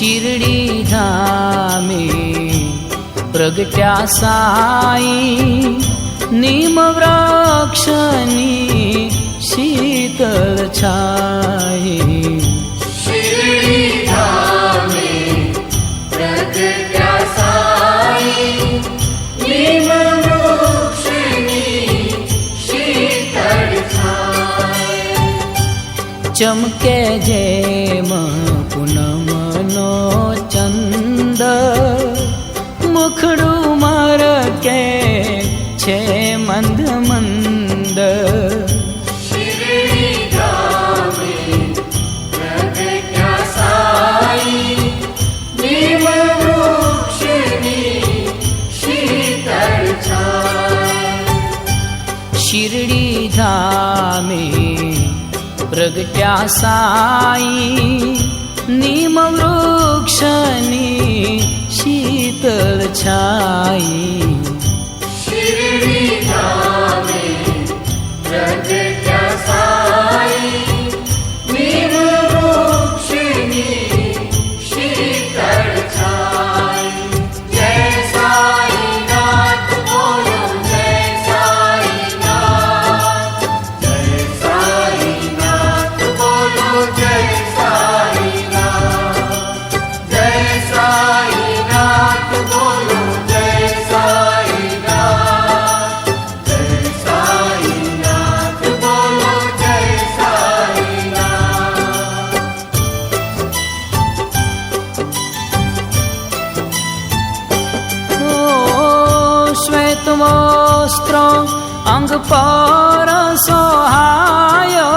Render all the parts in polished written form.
शिरडी धामे प्रगट्या साई नीम वृक्षनी शीतल छाई। शिरडी धामे प्रगट्या साई नीम वृक्षनी शीतल छाई। चमके जेम पूनमनो चंद मुखड़ू मरके छे मंद मंद। शिरडी धामे प्रगट्या साई नीम वृक्षनी शीतल छाई। शिरडी धामे प्रगट्या साई नीम वृक्षनी शीतल छाई। शिरडी धामे प्रगट्या साई नीम वृक्षनी शीतल छाई। जय साई नाथ बोलो जय साई नाथ। जय साई नाथ बोलो जय साई नाथ। जय साई नाथ बोलो जय साई नाथ। जय साई नाथ बोलो जय साई नाथ। ओ श्वेत वस्त्र अंग पर सोहायो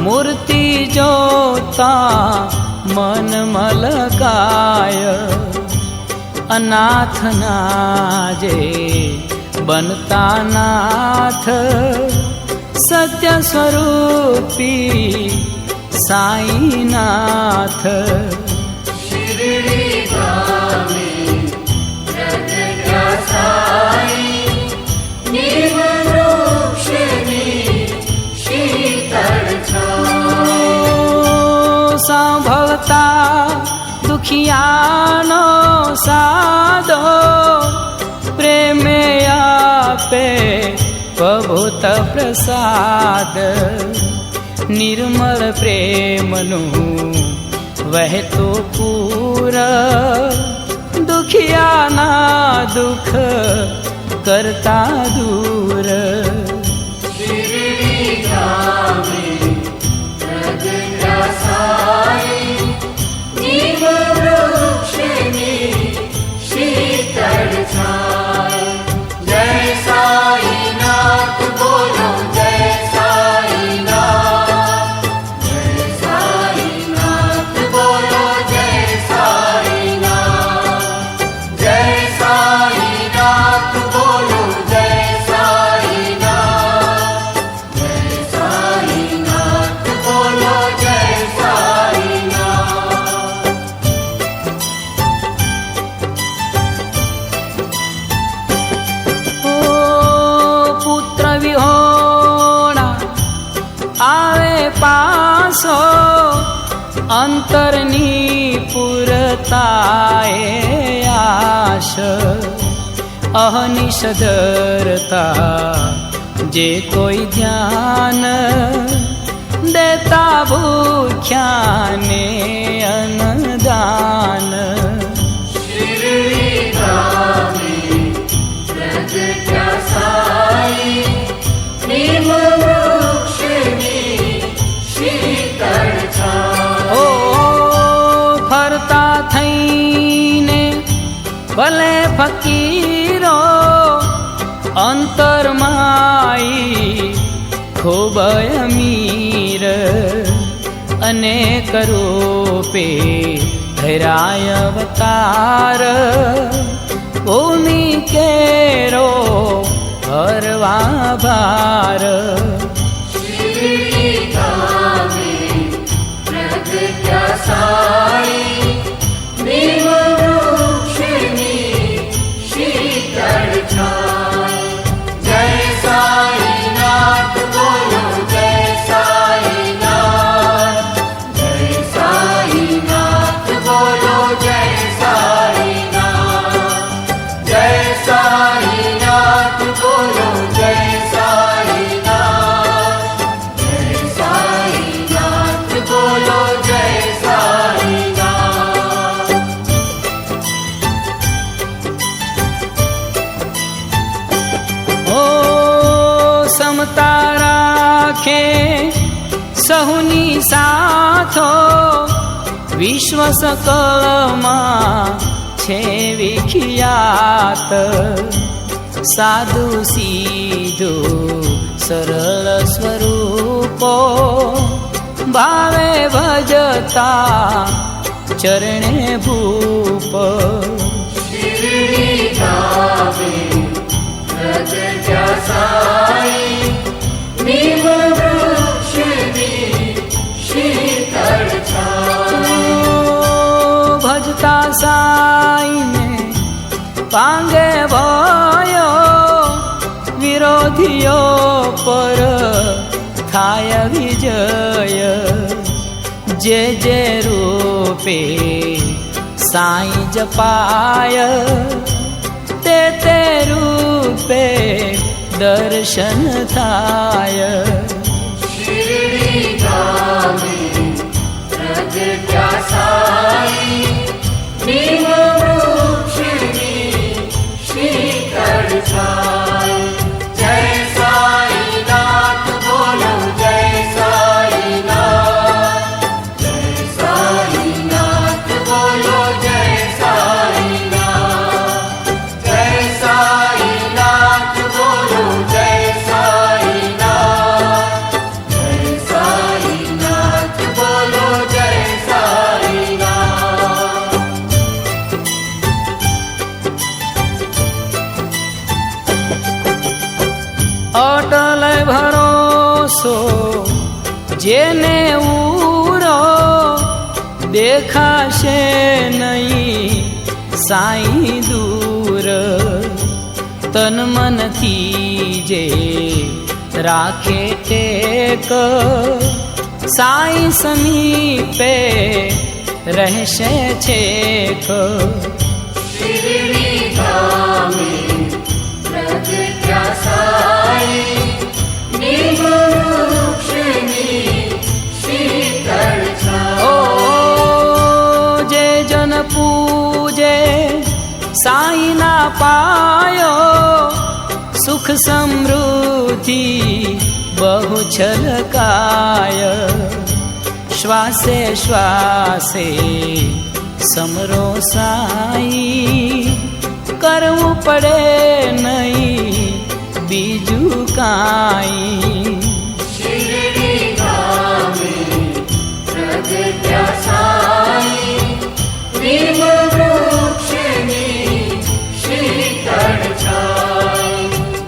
मूर्ति जोता मन मलकाय। अनाथ नाजे बनता नाथ सत्य स्वरूपी साई नाथ। शिरडी धामे प्रगट्या साई नीम वृक्षनी शीतल छाई। सांभळता दुखियानो सादो प्रेमे आपे प्रभुत प्रसाद। निर्मल प्रेमनु वहतो पूर दुखियाना दुख करता दूर। शिरडी धामे प्रगट्या साई नीम वृक्षनी शीतल छाई। जय साई नाथ बोलो जय साई नाथ। जय साई नाथ बोलो जय साई नाथ। जय साई नाथ बोलो जय साई नाथ। जय साई नाथ बोलो जय साई नाथ। ओ पुत्र विहोणा आवे पासो अंतरनी पुरताए आश। अहनिश धरता जे कोई ध्यान देता भूख्याने अन्नदान। शिरडी धामे प्रगट्या साई नीम वृक्षनी शीतल छाई। ओ फरता थईने भले फकीरो अंतर माई खूब अमीर। अनेक रूपे धराय अवतार भूमि केरो हरवा भार। शिरडी धामे प्रगट्या साई नीम वृक्षनी शीतल छाई। जय साई नाथ बोलो जय साई नाथ। जय साई नाथ बोलो राखे सहुनी साथो विश्व सकलमा छे विख्यात साधु सीधो सरल स्वरूपो भावे भजता चरणे भूप शिरडी धामे प्रगट्या साई नीम वृक्षनी शीतल छाई भजता साई ने पांगे भयो विरोधियों पर थाय विजय जे जे रूपे साई जपाय ते ते रूपे दर्शन थाय शिरडी धामे प्रगट्या साई नीम वृक्षनी शीतल छाई जय साई नाथ बोलो जय साई नाथ बोलो जय साई नाथ जय साई नाथ बोलो जय साई नाथ बोलो जय साई नाथ अटल भरोसो जेने उरो देखाशे नहीं साई दूर तन मन थी जे राखे टेक साई समीपे रहशे छेक शिरडी धामे प्रगट्या साई नीम वृक्षनी शीतल छाई ओ जे जन पूजे साई ना पायो सुख समृद्धि बहु छलकाय श्वासे श्वासे समरो साई करવું પડે નહીં બીજું કાઈ शिरडी धामे प्रगट्या साई नीम वृक्षनी शीतल छाई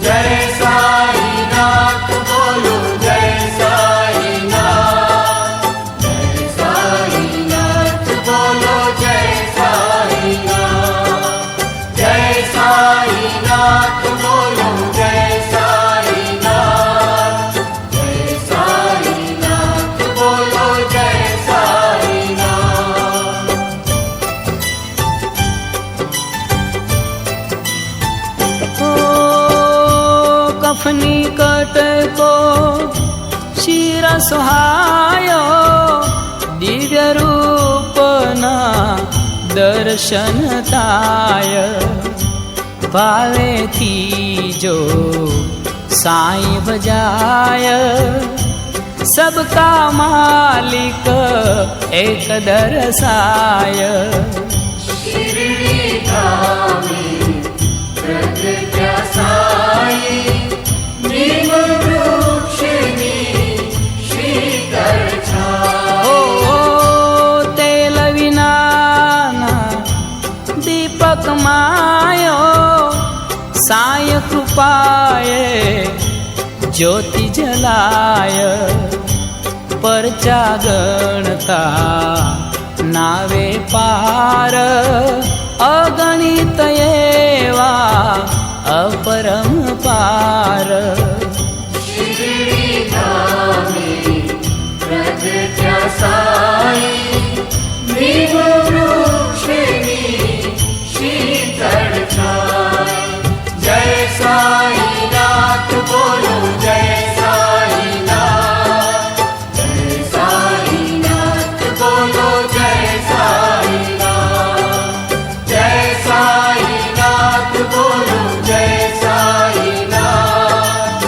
जय साई नाथ बोलो जय साई नाथ बोलो जय साई नाथ जय साई नाथ बोलो जय साई नाथ बोलो जय साई नाथ ओ कफनी कटको शिर सुहायो दिव्य रूपना दर्शन थाय भावे थी जो साई बजाय सबका मालिक एक दरसाय शिरडी धामे प्रगट्या साई नीम वृक्षनी शीतल छाई ओ तेल विनाना दीपक मायो साय कृपाए ज्योति जलाय परचा गणता नावे पार अगणित एवा अपरंपार शिरडी धामे प्रगट्या साई नीम वृक्षनी शीतल छाई जय साई नाथ बोलो जय साई नाथ बोलो जय साई नाथ जय साई नाथ बोलो जय साई नाथ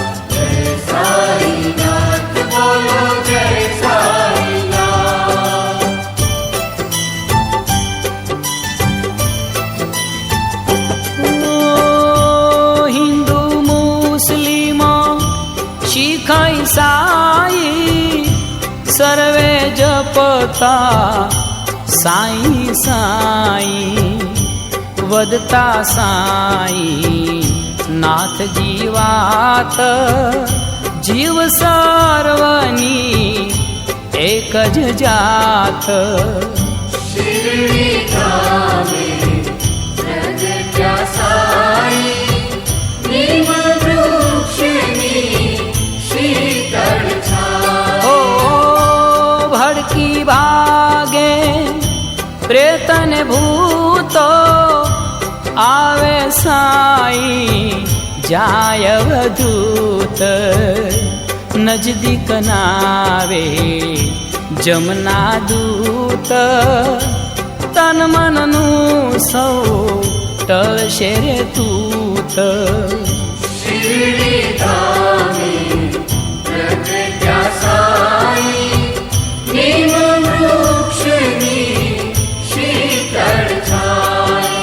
साई सर्वे जपता साई साई वदता साई नाथ जीवात जीव सर्वनी एक ज जात शिरडी धामे प्रगट्या साई नीम वृक्षनी शीतल छाई ओ भड़की भागे प्रेतन भूतो आवे साई जाय वधूत नजदीक नावे जमना दूत तन मननु सौ टळशे रे तूत शिरडी धामे प्रगट्या साई नीम वृक्षनी शीतल छाई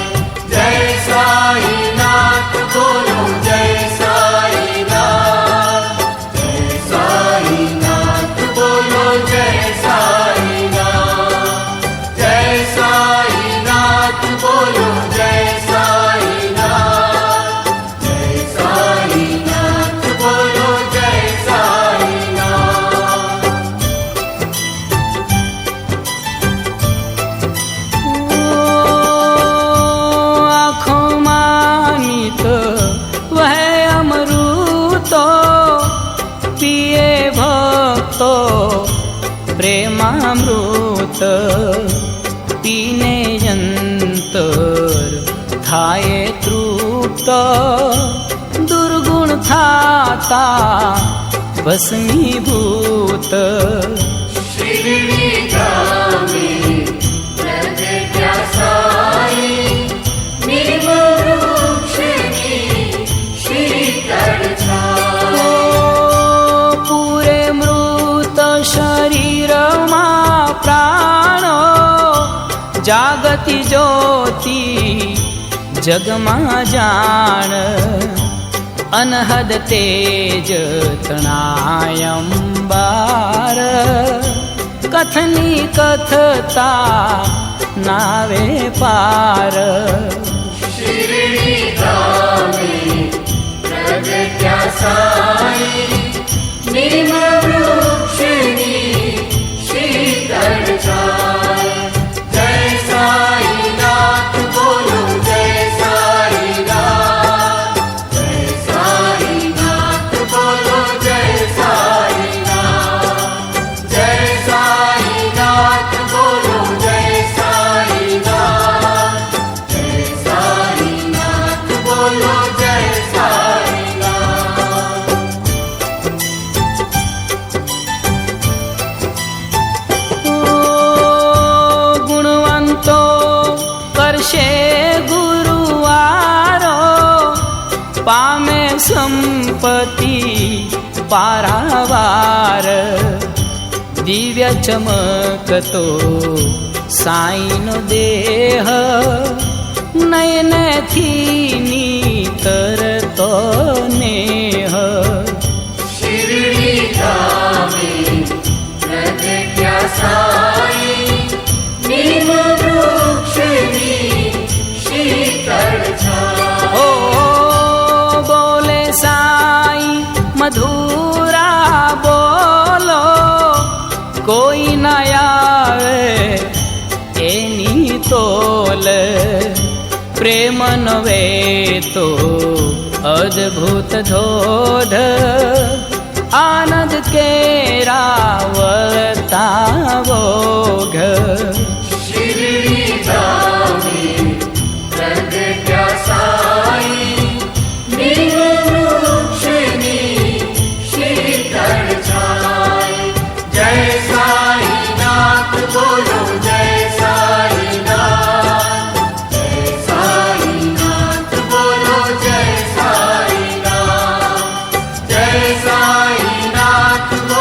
जय साईनाथ बोलो जय साईनाथ जय साईनाथ बोलो जय साईनाथ जय साईनाथ बोलो जय साईनाथ जय साईनाथ बोलो जय साईनाथ आँखों मानित वह अमृतो पिए भक्तो प्रेमामृत पीने यंतर थाये तृप्त दुर्गुण थाता भस्मीभूत शिरडी धामे प्रगट्या साई नीम वृक्षनी शीतल छाई पूरे मृत शरीर मा प्राण जागती ज्योति जगमा जाण अनहद तेज तणायंबार कथनी कथता नावे पार शिरडी धामे प्रगट्या साई नीम वृक्षनी शीतल छाई जय साईनाथ बोलो जय साईनाथ जय साईनाथ बोलो जय साईनाथ जय साईनाथ बोलो जय साईनाथ जय साईनाथ बोलो जय साईनाथ गुणवंतो करशे गुरुवारो पामे संपत्ति पारावार दिव्य चमकतो साईनो देह नयन थी नीतरतो नेह शिरडी धामे प्रगट्या साई नीम वृक्षनी शीतल छाई ओ बोले साई मधुरा बोलो कोई न आवे एनी तोल प्रेम नवे तो अद्भुत धोध आनंद के रावता वोघ शिरडी धामे प्रगट्या साई नीम वृक्षनी शीतल छाई जय साईनाथ बोलो जय साईनाथ जय साईनाथ बोलो जय साईनाथ जय साईनाथ बोलो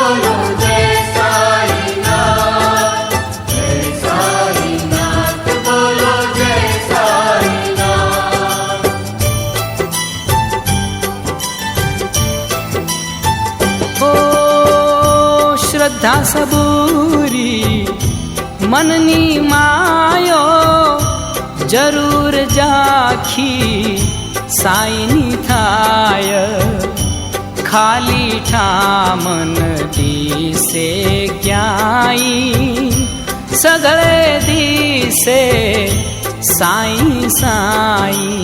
શ્રદ્ધા સબૂરી મનની માયો જરૂર જાખી સાઈની થાય ખાલી ઠામન દિશે ક્યાંય સગળે દિશે સાઈ સાઈ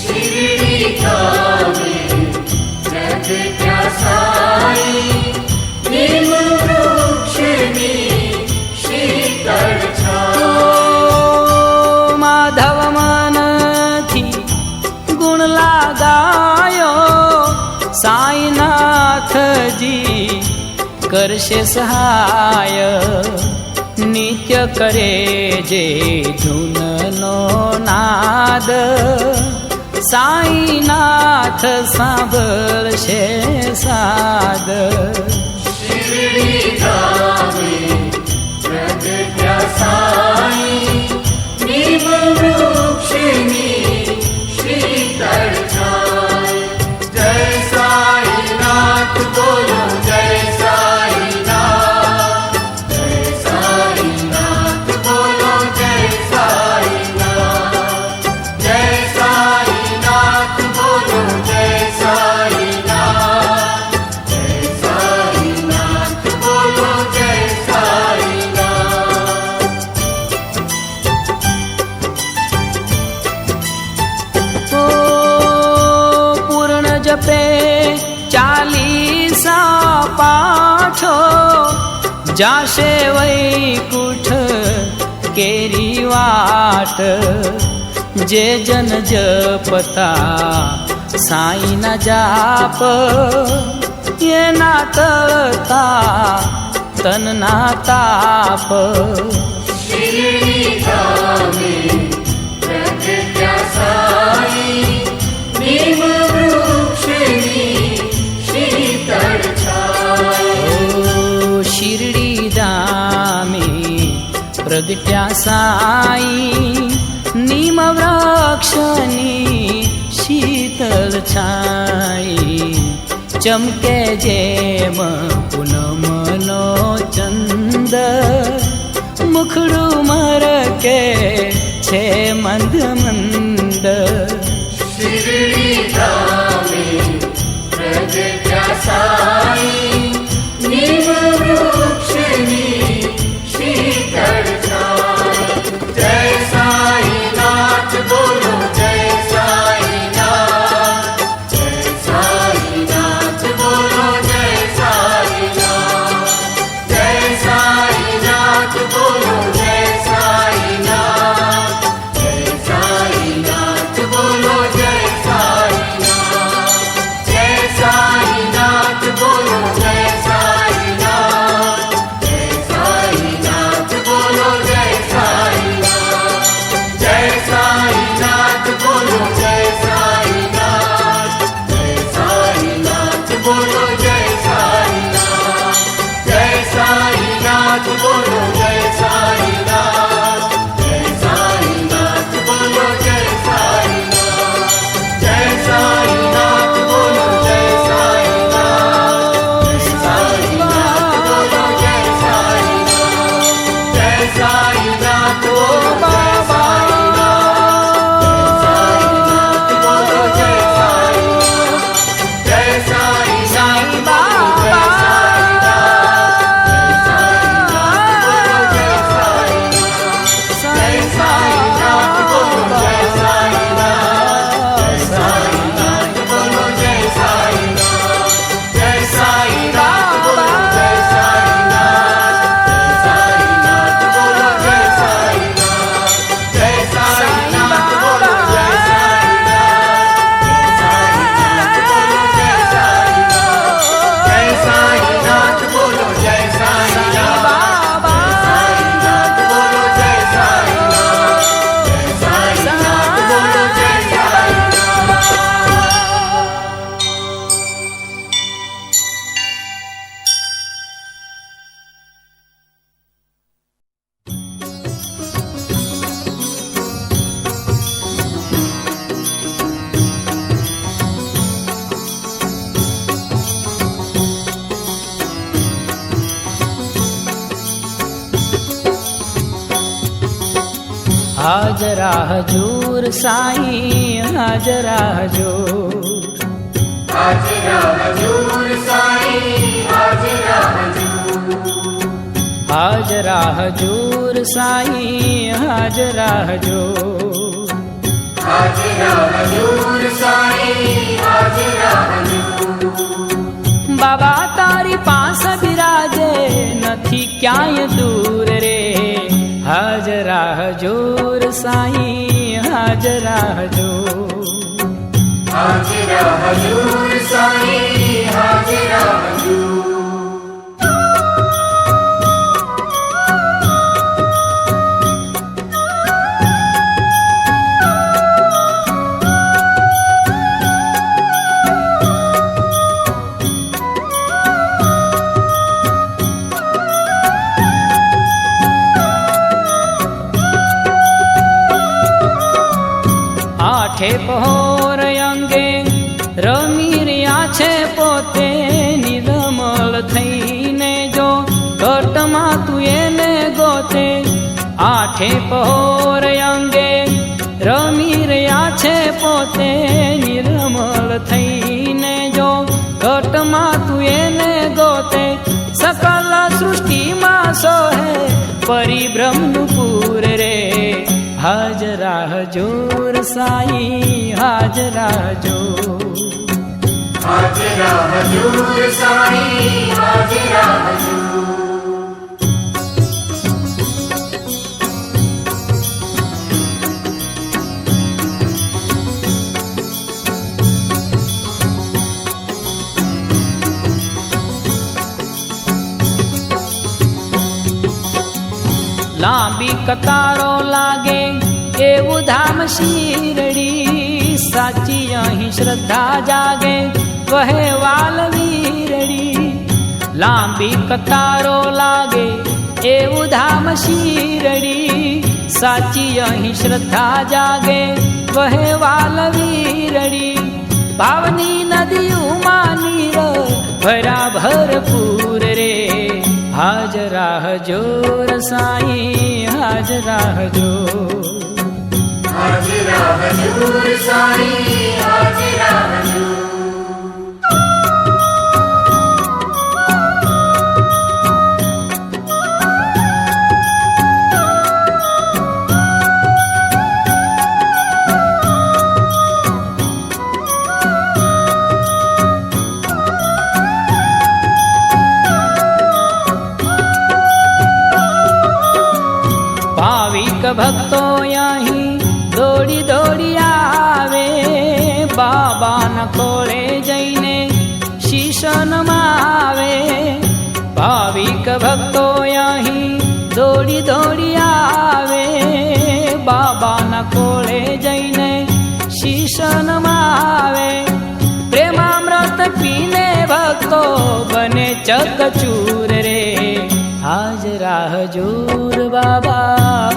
શિરડી ધામે પ્રગટ્યા સાઈ નીમ વૃક્ષની શીતળ છાયા માધવ મનથી ગુણ લાગાયો સાઈનાથજી કરશે સહાય નિત્ય કરે જે ધૂનનો નાદ સાઈનાથ સાંભળશે સાદ શિરડી ધામે પ્રગટ્યા સાઈ નીમ વૃક્ષની શીતળ છાયા જય સાઈનાથ બોલો જય સાઈનાથ જય સાઈનાથ બોલો જય સાઈનાથ જય સાઈનાથ બોલો જય સાઈનાથ જય સાઈનાથ બોલો જય સાઈનાથ ઓ પૂર્ણ જપે ચાલીસા પાઠો જાશે વૈકુંઠ કેરી વાટ જે જન જપતા સાઈના જાપ એના તળતા તનના તાપ શિરડી ધામે પ્રગટ્યા સાઈ નીમ વૃક્ષની શીતળ છાયા ઓ શિરડી ધામે પ્રગટ્યા સાઈ નીમ વૃક્ષની શીતળ છાઈ ચમકે જેમ પૂનમનો ચંદ મુખડું મરકે છે મંદ મંદ શિરડી ધામે પ્રગટ્યા સાઈ નીમ વૃક્ષની શીતળ છાયા જય સાઈનાથ બોલો જય સાઈનાથ જય સાઈનાથ બોલો જય સાઈનાથ જય સાઈનાથ બોલો જય સાઈનાથ જય સાઈનાથ હાજરા હજૂર સાઈ હાજરા હજૂર હાજરા હજૂર સાઈ હાજરા હજૂર હાજરા હજૂર સાઈ હાજરા હજૂર હાજરા હજૂર સાઈ હાજરા હજૂર બાબા તારી પાસે બિરાજે નથી ક્યાંય દૂર રે હાજરા હજૂર સાઈ હાજરા હજૂર હાજરા હજૂર સાઈ હાજરા હજૂર આઠે પહોર અંગે રમી રહ્યા છે પોતે નિર્મલ થઈને જો ઘટમાં તું એને ગોતે આઠે પહોર અંગે રમી રહ્યા છે પોતે નિર્મલ થઈને જો ઘટમાં તું એને ગોતે સકલ સૃષ્ટિમાં સોહે પરિભ્રમનું પૂર રે હાજરા હજૂર સાઈ હાજરા હજૂર હાજરા હજૂર સાઈ હાજરા હજૂર લાંબી કતારો લાગે એવું ધામ શીરડી સાચી અહીં શ્રદ્ધા જાગે કહે વાલ વીરડી લાંબી કતારો લાગે એવું ધામ શીરડી સાચી અહીં શ્રદ્ધા જાગે કહે વાલ વીરડી ભાવની નદીઓમાં નીર ભરા ભરપૂર રે હાજરા હજૂર સાઈ હાજરા હજૂર હાજરા હજૂર સાઈ હાજરા હજૂર ભાવિક ભક્તો અહીં દોડી દોડી આવે બાબાના ખોળે જઈને શીશ નમાવે ભાવિક ભક્તો અહીં દોડી દોડી આવે બાબાના ખોળે જઈને શીશ નમાવે પ્રેમામૃત પીને ભક્તો બને ચકચૂર રે હાજરા હજૂર બાબા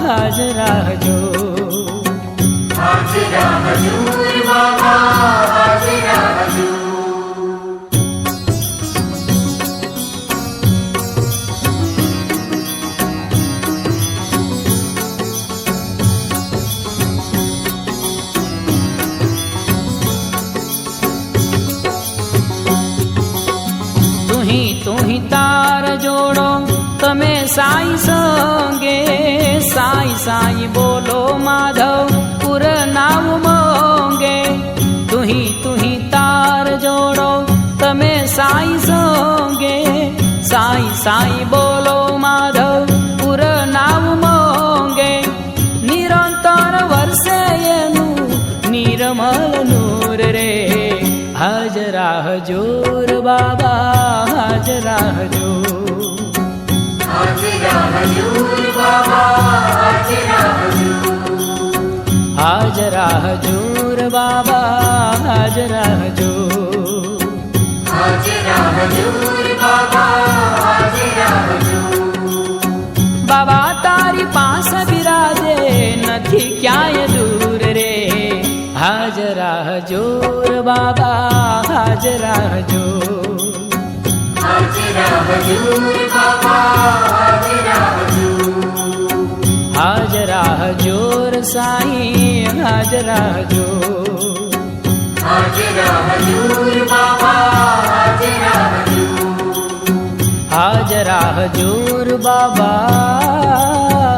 હાજરા હજૂર હાજરા હજૂર બાબા હાજરા હજૂર તુહી તાર જોડો તમે સાઈ સંગે સાઈ સાઈ બોલો માધવ પુર નામ મોંગે તુહી તાર જોડો તમે સાઈ સંગે સાઈ સાઈ બોલો માધવ પુર નામ મોંગે નિરંતર વર્ષે એનું નિર્મલ નૂર રે હાજરા હજૂર બાબા હાજરા હજૂર હાજરા હજૂર બાબા હાજરા હજૂર હાજરા હજૂર બાબા હાજરા હજૂર હાજરા હજૂર બાબા હાજરા હજૂર બાબા તારી પાસે બિરાજે નથી ક્યાંય દૂર રે હાજરા હજૂર બાબા હાજરા હજૂર હાજરા હજૂર બાબા હાજરા હજૂર હાજરા હજૂર સાઈ હાજરા હજો. હાજરા હજૂર બાબા હાજરા હજૂર. હાજરા હજૂર બાબા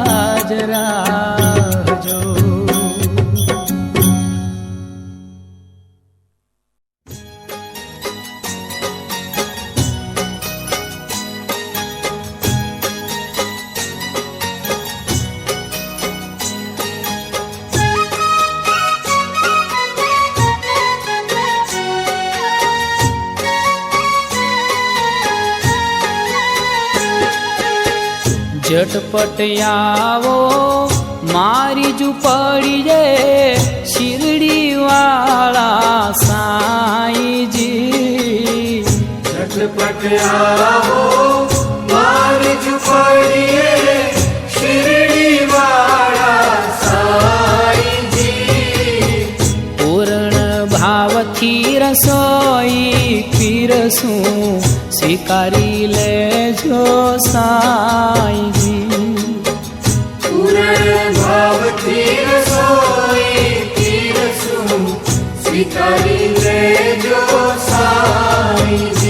હાજરા હજૂર. ઝટપટ આવો મારી ઝૂંપડી રે શિરડી વાળા સાઈજી. ઝટપટ આવો મારી ઝૂંપડીએ શિરડી વાળા સાઈજી. પૂર્ણ ભાવથી રસોઈ પીરસું સ્વીકારી લેજો સાઈજી. પૂર્ણ ભાવથી રસોઈ પીરસું સ્વીકારી લેજો સાઈજી.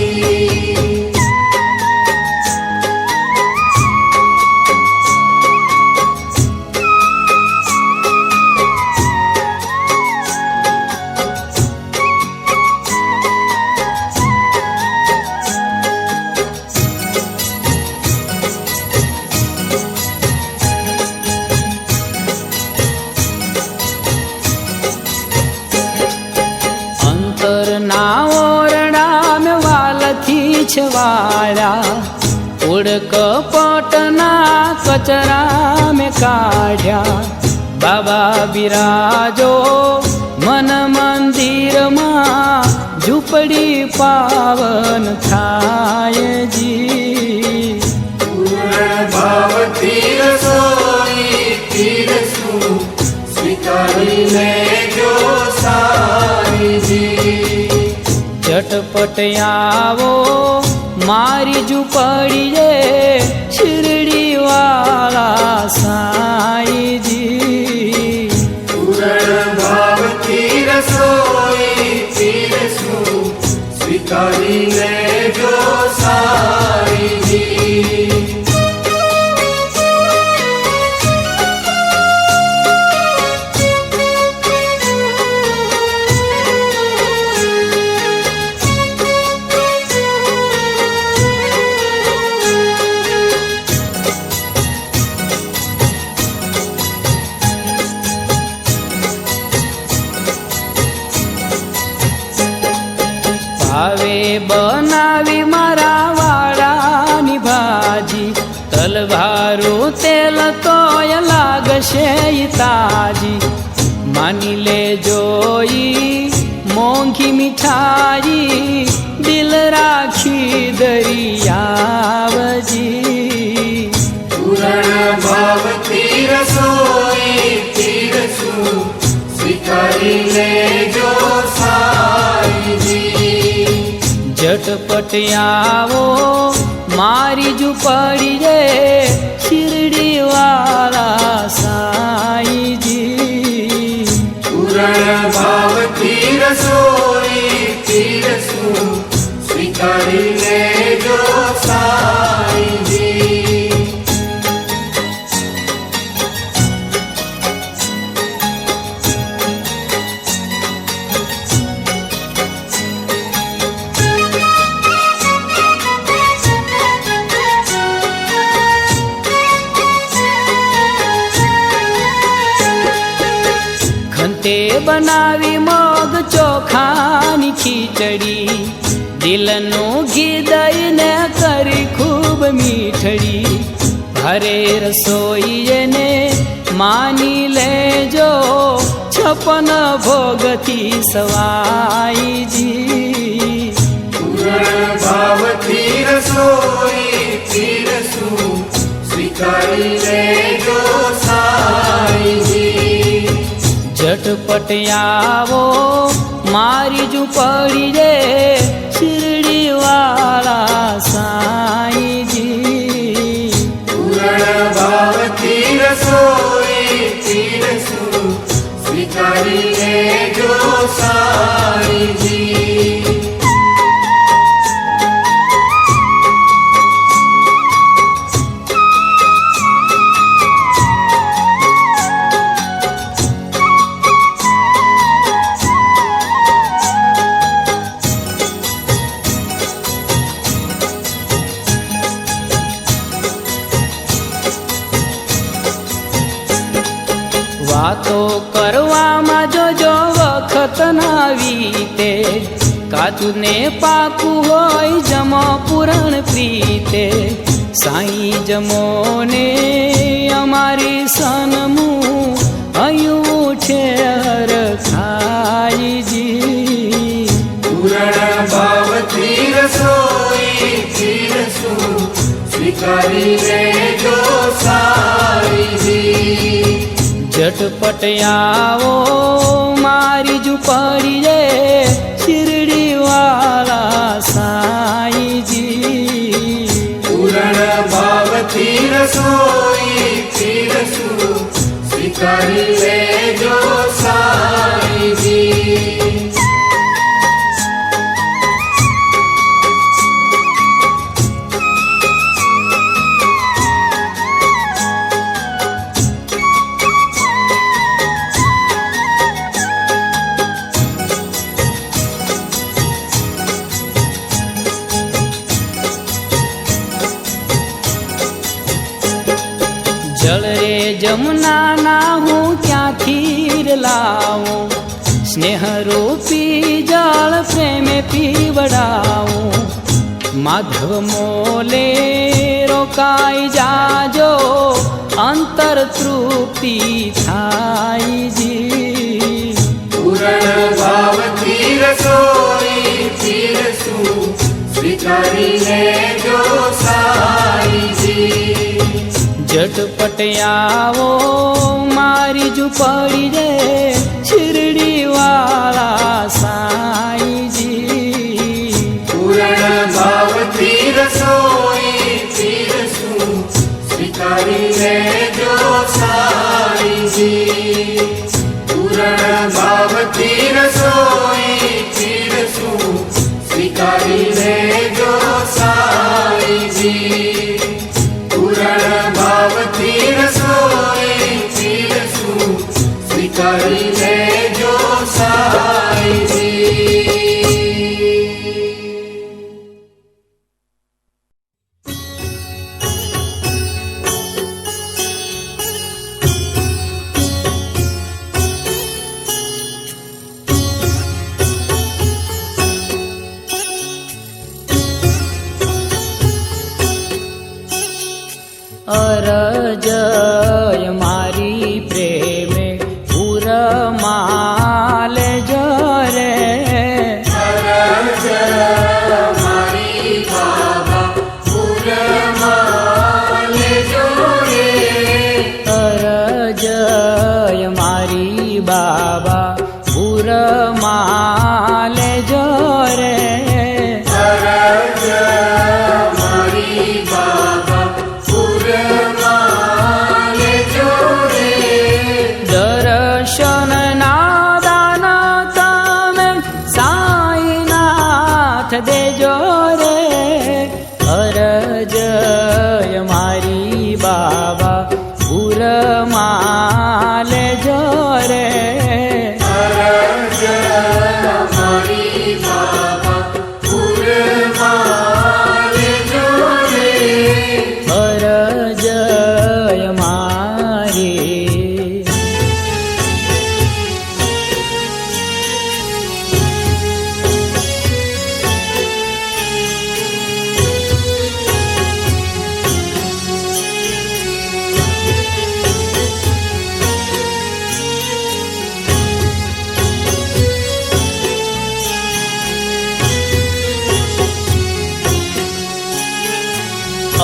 છવાળા ઉડક પટના કચરા મેં કાઢ્યા. બાબા બિરાજો મન મંદિરમાં ઝૂંપડી પાવન થાય જી. પૂર્ણ ભાવથી રસોઈ પીરસું સ્વીકારી લેજો સાઈજી. ઝટપટ આવો મારી ઝૂંપડી રે શિરડી વાળા સાઈજી. પૂર્ણ ભાવથી રસોઈ પીરસું સ્વીકારી લેજો સાઈજી. ભાવે બનાવી મારા વાળાની ભાજી. તલવારું તેલ તોય લાગશે ઈ તાજી. માની લેજો ઈ મોંઘી મીઠાઈ દિલ રાખી દરિયાવજી. પૂર્ણ ભાવથી રસોઈ પીરસું સ્વીકારી લેજો સાઈજી. ઝટપટ આવો મારી ઝૂંપડી રે શિરડી વાળા સાઈજી. પૂર્ણ ભાવથી રસોઈ પીરસું સ્વીકારી લેજો સાઈજી. ખંતે બનાવી મગ ચોખાની ખીચડી. દિલનું ઘી દઈને કરી ખૂબ મીઠડી. ભારે રસોઈ એને માની લેજો 56 ભોગથી સવાઈજી. પૂર્ણ ભાવથી રસોઈ પીરસું સ્વીકારી લેજો સાઈજી. ઝટપટ આવો મારી ઝૂંપડી રે શિરડી વાળા સાઈજી. પૂર્ણ ભાવથી રસોઈ પીરસું વાતો કરવામાં જોજો વખત ના વીતે, કાચું ને પાકું હોય જમો પૂરણ પ્રીતે, સાઈ જમો ને અમારી સનમું હયું છે હર ખાઈજી. પૂરણ ભાવથી રસોઈ પીરસું, સ્વીકારી લેજો સાઈજી. ઝટપટ આવો મારી ઝૂંપડી રે શિરડી વાળા સાઈજી. પૂરણ ભાવથી રસોઈ પીરસું, સ્વીકારી લેજો સાઈજી. જળ રે જમુના ના હું ક્યાંથી લાવું, સ્નેહ રૂપી જળ પ્રેમે પીવડાવું. માધવ મોલે રોકાઈ જાજો, અંતર તૃપ્તિ થાયજી. પૂરણ ભાવથી રસોઈ પીરસું, સ્વીકારી લેજો સાઈજી. ઝટપટ આવો મારી ઝૂંપડી રે શિરડી વાળા સાઈજી. પૂરણ ભાવથી રસોઈ પીરસું, સ્વીકારી લેજો સાઈજી. પૂરણ ભાવથી રસોઈ પીરસું, સ્વીકારી લેજો સાઈજી. પૂરણ ભાવથી રસોઈ પીરસું, સ્વીકારી લેજો સાઈજી. અરજય મારી પ્રેમે પુરમાલ જરે, અરજય મારી બાબા પુરમાલ જોડે. અરજય મારી બાબા પુરમાલ જરે, અરજય મારી બાબા પુરમાલ જોડે. દર્શન ના દાન તમે સાઈનાથ દેજો રે. અરજય મારી બાબા પુરમાલ જોરે, અરજય મારી બાબા પુરમાલ જોડે. અરજય મારી.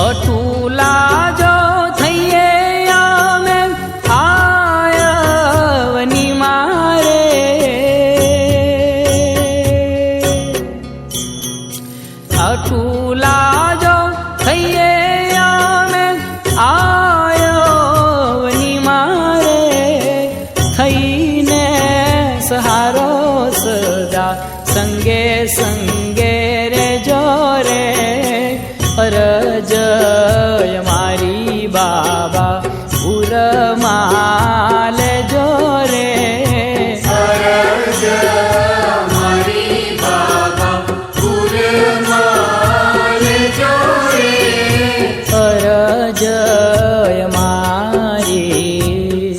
અટુલા જો થઈએ અમે આયવની મારે, અટુલા જો થઈએ અમે આયવની મારે, થઈને સહારો સદા સંગે સંગે રે જોરે. અરજય મારી બાબા પુરમાલ જોરે, અરજય મારી બાબા પુરમાલ જોડે. અરજય મારી.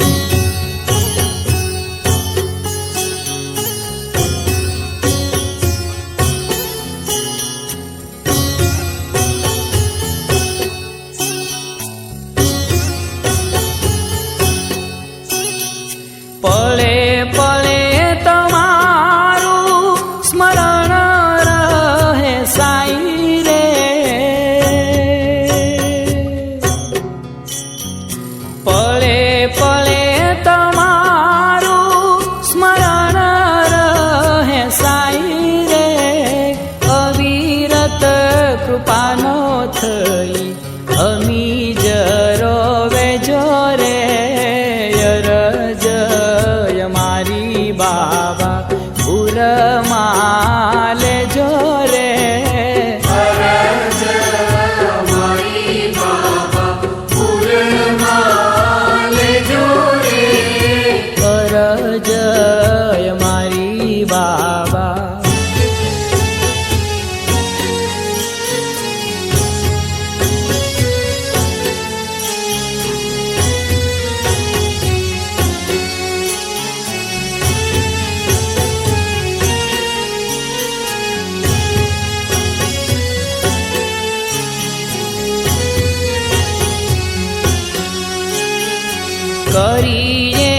કરીએ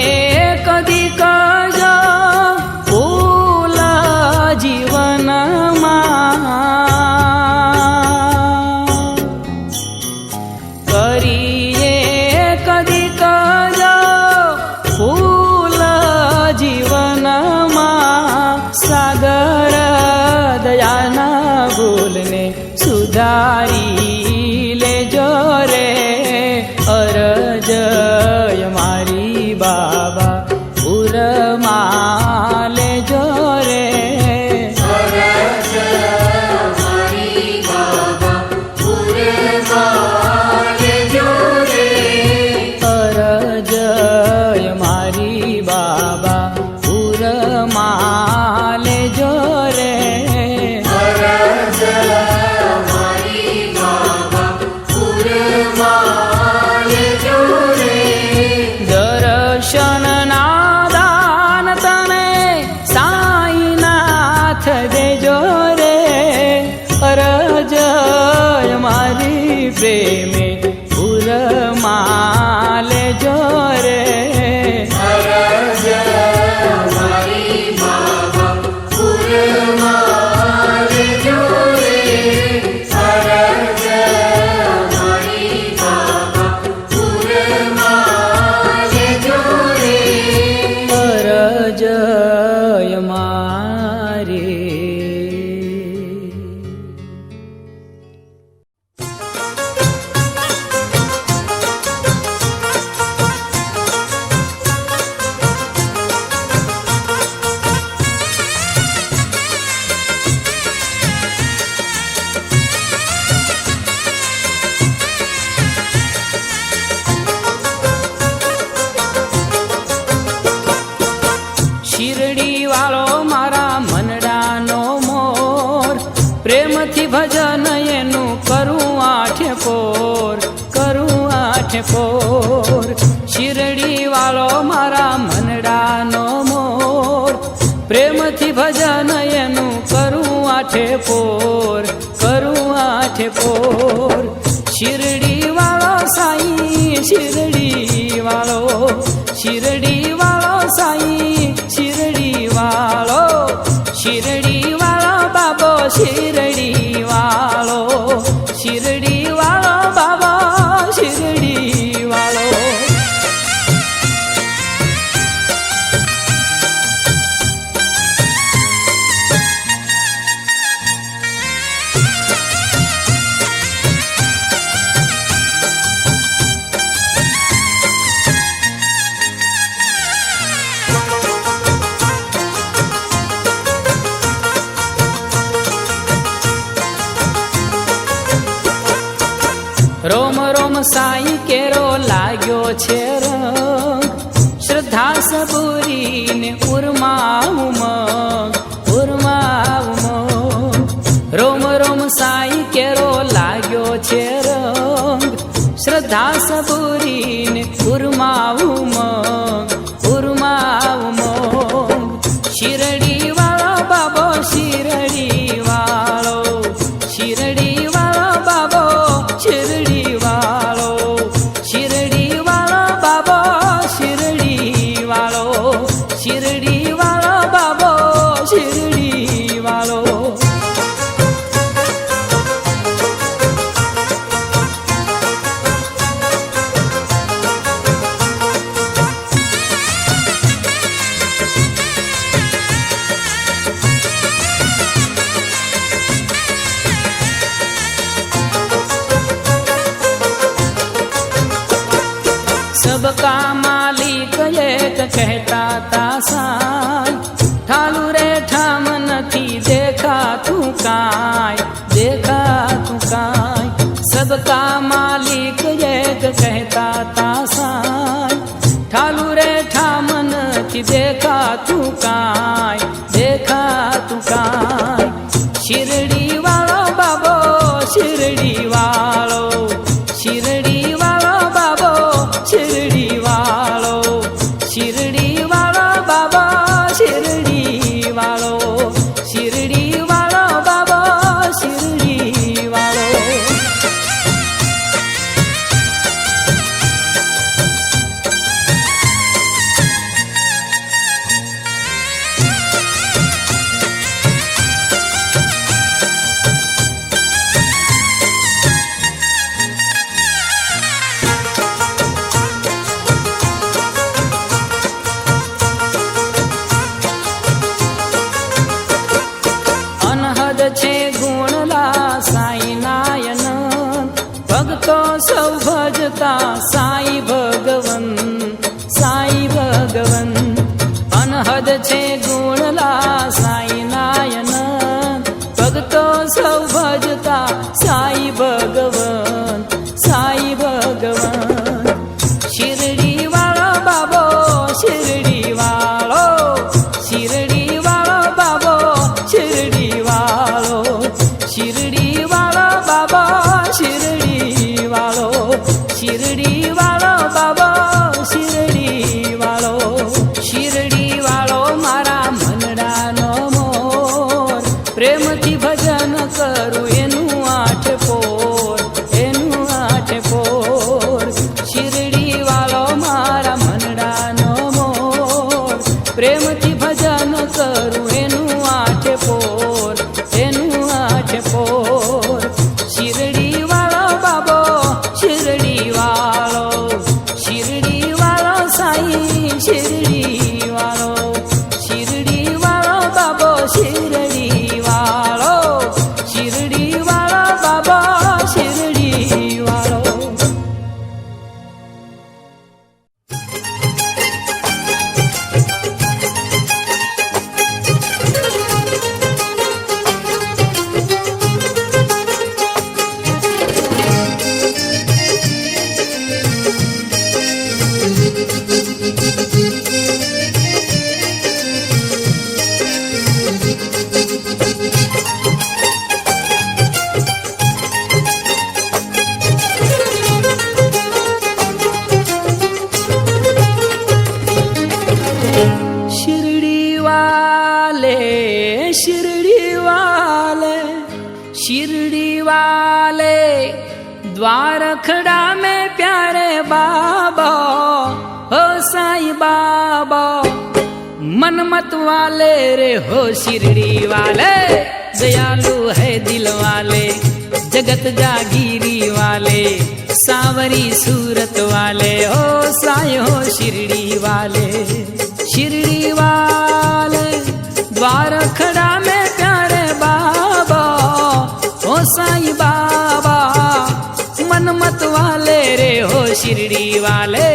કદીક જો ભૂલ જીવનમાં, કરીએ કદીક જો ભૂલ જીવનમાં, સાગર દયાના ભૂલને સુધારી લેજો રે. અરજ મારી બાબા ઉરમાં લેજો રે. અરજ મારી બાબા ઉરમાં લેજો રે. અરજ મારી બાબા ઉરમાં લેજો રે. અરજ મારી બાબા ઉરમાં લેજો રે. દર્શનના દાન તને સાઈનાથ દેજો રે. અરજ મારી પ્રેમે ઉરમાં લેજો રે. અરજ મારી બાબા ઉરમાં લેજો રે. અરજ મારી બાબા ઉરમાં લેજો રે. અરજ મારી. શિરડી વાળો મારા મનડાનો મોર, પ્રેમથી ભજન એનું કરું આઠે પોર, કરું આઠે પોર. શિરડી વાળો મારા મનડાનો મોર, પ્રેમથી ભજન એનું કરું આઠે પોર, કરું આઠે પોર. શિરડી વાળો સાઈ, શિરડી વાળો, શિરડી વાળો સાઈ, શિરડી વાળો, શિરડી વાળો બાબો, શિરડી વાળો, શિરડી વાળો બાબો, શિરડી વાળો. રોમ રોમ સાઈ કેરો લાગ્યો છે રંગ, શ્રદ્ધા સબૂરીને ઉરમાં ઉમંગ, ઉરમાં ઉમંગ. રોમ રોમ સાઈ કેરો લાગ્યો છે રંગ, શ્રદ્ધા સબૂરીને ઉરમાં ઉમંગ, ઉરમાં ઉમંગ. શિરડી વાળો બાબો, શિરડી વાળો, શિરડી વાળો બાબો, શિરડી વાળો, શિરડી વાળો બાબો, શિરડી વાળો, શિરડી વાળો બાબો, શિરડી વાળો. सबका मालिक एक कहता था साई, ठालू रे ठाम नथी देखा तू काय, देखा तू काय. सबका मालिक एक कहता था साई, ठालू रे ठाम नथी देखा तू काय, देखा तू काय. शिरडी वालो बाबो, शिरडी वालो, शिरडी वालो बाबो, शिरडी वालो, शिरडी वालो बाबा, शिरडी वालो, शिरडी वालो बाबा, शिरडी वालो. સૌ ભજતા સાઈ ભગવન, સાઈ ભગવન. અનહદ છે ગુણલા સાઈ નાયન, ભક્તો સૌ ભજતા સાઈ ભગવન, સાઈ ભગવન. શિરડી વાળો બાબો, શિરડી વાળો, શિરડી વાળો બાબો, શિરડી વાળો, શિરડી વાળો બાબો, શિરડી વાળો, શિરડી વાળો બાબો, શિરડી વાળો, શિરડી વાળો મારા મનડાનો મોર. પ્રેમથી ભજન કરું એનું આઠ પોર, એનું આઠ પોર. શિરડી વાળો મારા મનડાનો મોર. પ્રેમથી ભજન કરું એનું આઠ પોર, એનું આઠ પોર. શિરડી વાળો બાબો, શિરડી વાળો, શિરડી વાળો સાઈ, શિરડી વાળો, શિરડી વાળો બાબો, શિરડી વાળો, શિરડી વાળો બાબો, શિરડી વાળો. शिरडी वाले, शिरडी वाले, शिरडी वाले, द्वार खड़ा में प्यारे बाबा, हो साई बाबा. मन मत वाले रे हो शिरडी वाले, दयालु है दिल वाले, जगत जागीरी वाले, सावरी सूरत वाले, हो साई हो शिरडी वाले. शिरडी वाले, द्वार खड़ा में प्यारे बाबा, हो साई बाबा. मन मत वाले रे हो शिरडी वाले,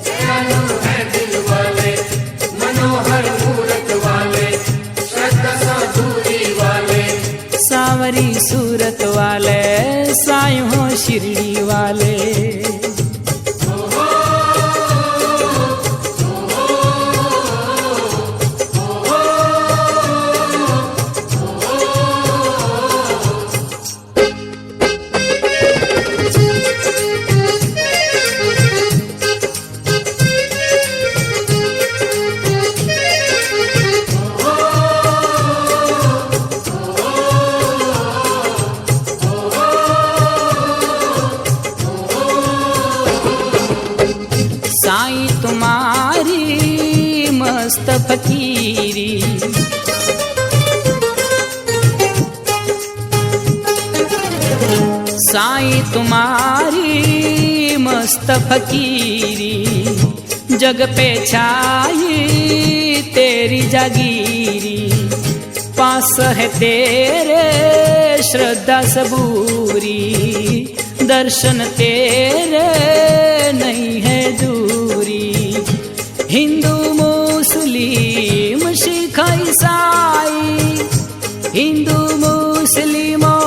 दयालु है दिल वाले, मनोहर मूरत वाले, श्रद्धा साधुरी वाले, सावरी सूरत वाले, साई हो शिरडी वाले. साई तुम्हारी मस्त फकीरी, साई तुम्हारी मस्त फकीरी. जग पे छाई तेरी जागीरी, पास है तेरे श्रद्धा सबूरी. दर्शन तेरे नहीं है दूरी. हिंदू मुस्लिम सिख ईसाई, हिंदू मुस्लिमों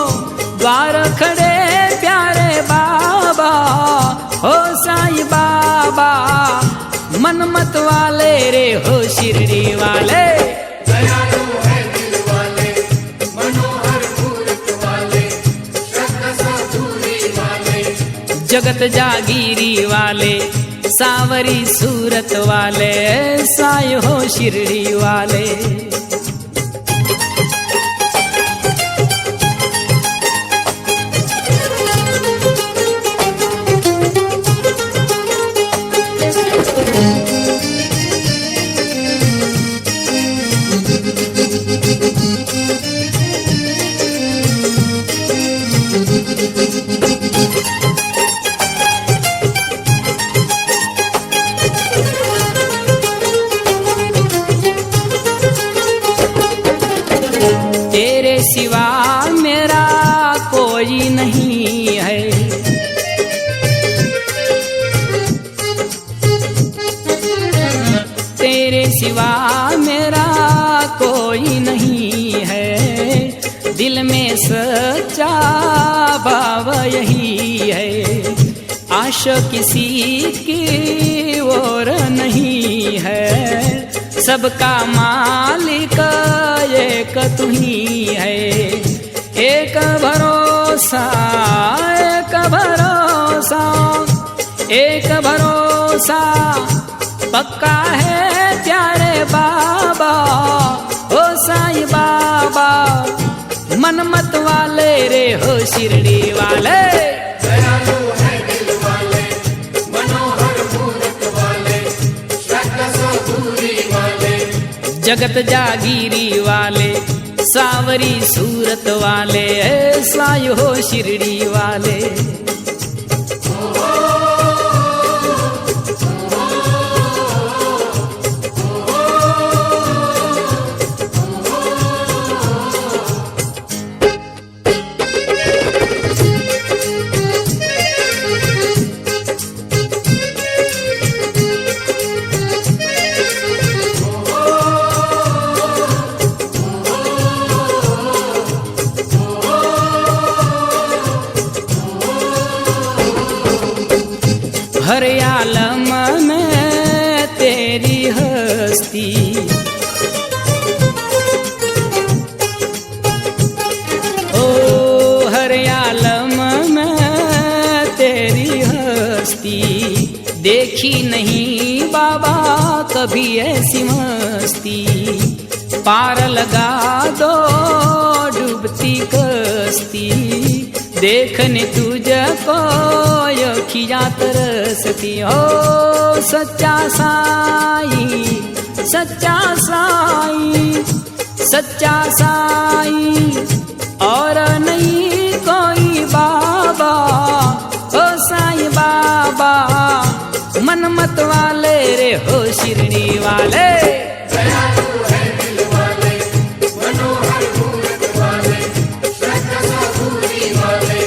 द्वार खड़े प्यारे बाबा, हो साई बाबा. मन मत वाले रे हो शिरडी वाले, दयालु है दिल वाले, मनोहर मूरत वाले, श्रद्धा साधुरी वाले, जगत जागीरी वाले, सावरी सूरत वाले, साई हो शिरडी वाले. सिवा मेरा कोई नहीं है, दिल में सच्चा भाव यही है, आशा किसी की और नहीं है, सबका मालिक एक तू ही है, एक भरोसा एक भरोसा एक भरोसा पक्का है प्यारे बाबा, ओ साईं बाबा, मन मत वाले रे हो शिरडी वाले, दयालु है दिल वाले, मनोहर मूरत वाले, श्रद्धा सौधुरी वाले, जगत जागीरी वाले, सावरी सूरत वाले, साईं हो शिरडी वाले। हर आलम में तेरी हस्ती, ओ हर आलम में तेरी हस्ती, देखी नहीं बाबा कभी ऐसी मस्ती, पार लगा दो डूबती कश्ती, देखने तुझको अखियाँ तरसती, हो सच्चा साई सच्चा साई सच्चा साई, और नहीं कोई बाबा, ओ साईं बाबा, मन मत वाले रे हो शिरडी वाले, दयालु है दिल वाले, मनोहर मूरत वाले, श्रद्धा सौधुरी वाले,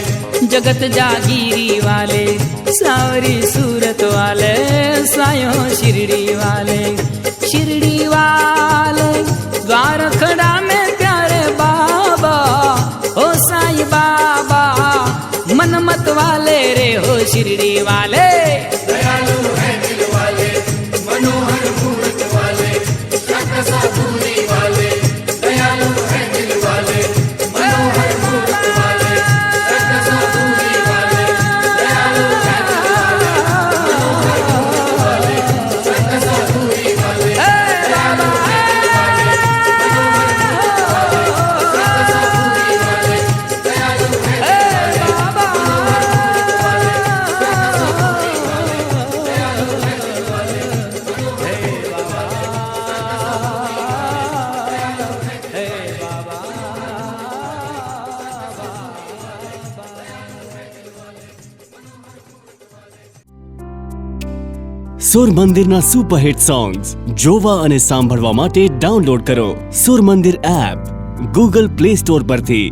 जगत जागीरी वाले, सावरी सूरत वाले, साईं हो शिरडी वाले, शिरडी वाले, द्वार खड़ा में प्यारे बाबा, ओ साईं बाबा, मन मत वाले रे हो शिरडी वाले, दयालु है दिल वाले, मनोहर मूरत वाले, श्रद्धा सौधुरी वाले, दयालु है दिल वाले, मनोहर मूरत वाले, श्रद्धा सौधुरी वाले, दयालु है दिल वाले, मनोहर मूरत वाले, श्रद्धा सौधुरी वाले, दयालु है दिल वाले, मनोहर मूरत वाले, श्रद्धा सौधुरी वाले, दयालु है दिल वाले, मनोहर मूरत वाले, श्रद्धा सौधुरी वाले, સુર મંદિરના સુપરહિટ સોંગ્સ જોવા અને સાંભળવા માટે ડાઉનલોડ કરો સુર મંદિર એપ ગૂગલ પ્લે સ્ટોર પરથી।